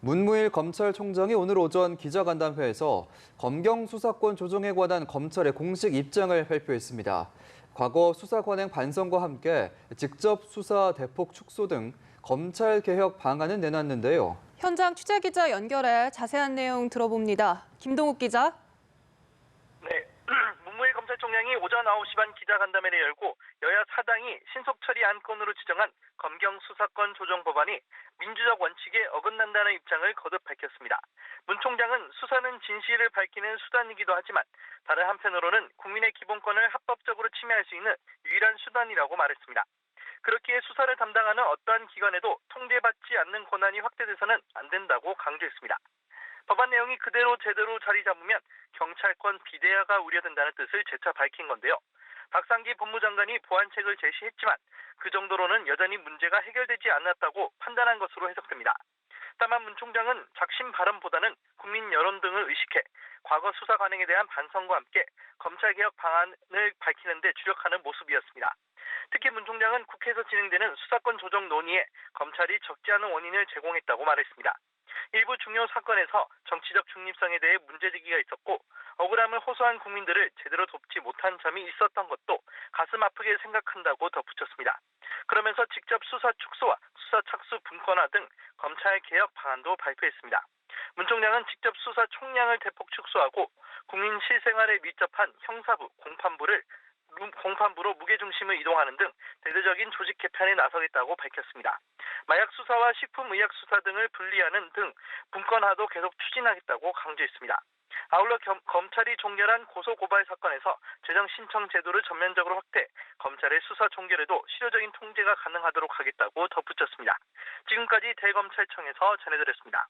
문무일 검찰총장이 오늘 오전 기자간담회에서 검경 수사권 조정에 관한 검찰의 공식 입장을 발표했습니다. 과거 수사 관행 반성과 함께 직접 수사 대폭 축소 등 검찰 개혁 방안을 내놨는데요. 현장 취재 기자 연결해 자세한 내용 들어봅니다. 김동욱 기자. 네, 문무일 검찰총장이 오전 9시 반 기자간담회를 열고 여야 사당이 신속처리 안건으로 지정한 검경 수사권 조정 법안이 민주적 원칙에 어긋난다는 입장을 거듭 밝혔습니다. 문 총장은 수사는 진실을 밝히는 수단이기도 하지만 다른 한편으로는 국민의 기본권을 합법적으로 침해할 수 있는 유일한 수단이라고 말했습니다. 그렇기에 수사를 담당하는 어떠한 기관에도 통제받지 않는 권한이 확대돼서는 안 된다고 강조했습니다. 법안 내용이 그대로 제대로 자리 잡으면 경찰권 비대화가 우려된다는 뜻을 재차 밝힌 건데요. 박상기 법무장관이 보완책을 제시했지만 그 정도로는 여전히 문제가 해결되지 않았다고 판단한 것으로 해석됩니다. 다만 문 총장은 작심 발언보다는 국민 여론 등을 의식해 과거 수사 관행에 대한 반성과 함께 검찰개혁 방안을 밝히는 데 주력하는 모습이었습니다. 특히 문 총장은 국회에서 진행되는 수사권 조정 논의에 검찰이 적지 않은 원인을 제공했다고 말했습니다. 일부 중요 사건에서 정치적 중립성에 대해 문제제기가 있었고 억울함을 호소한 국민들을 제대로 돕지 못한 점이 있었던 것도 가슴 아프게 생각한다고 덧붙였습니다. 그러면서 직접 수사 축소와 수사 착수 분권화 등 검찰 개혁 방안도 발표했습니다. 문 총장은 직접 수사 총량을 대폭 축소하고 국민 실생활에 밀접한 형사부, 공판부로 무게중심을 이동하는 등 대대적인 조직 개편에 나서겠다고 밝혔습니다. 마약 수사와 식품의약 수사 등을 분리하는 등 분권화도 계속 추진하겠다고 강조했습니다. 아울러 검찰이 종결한 고소고발 사건에서 재정 신청 제도를 전면적으로 확대, 검찰의 수사 종결에도 실효적인 통제가 가능하도록 하겠다고 덧붙였습니다. 지금까지 대검찰청에서 전해드렸습니다.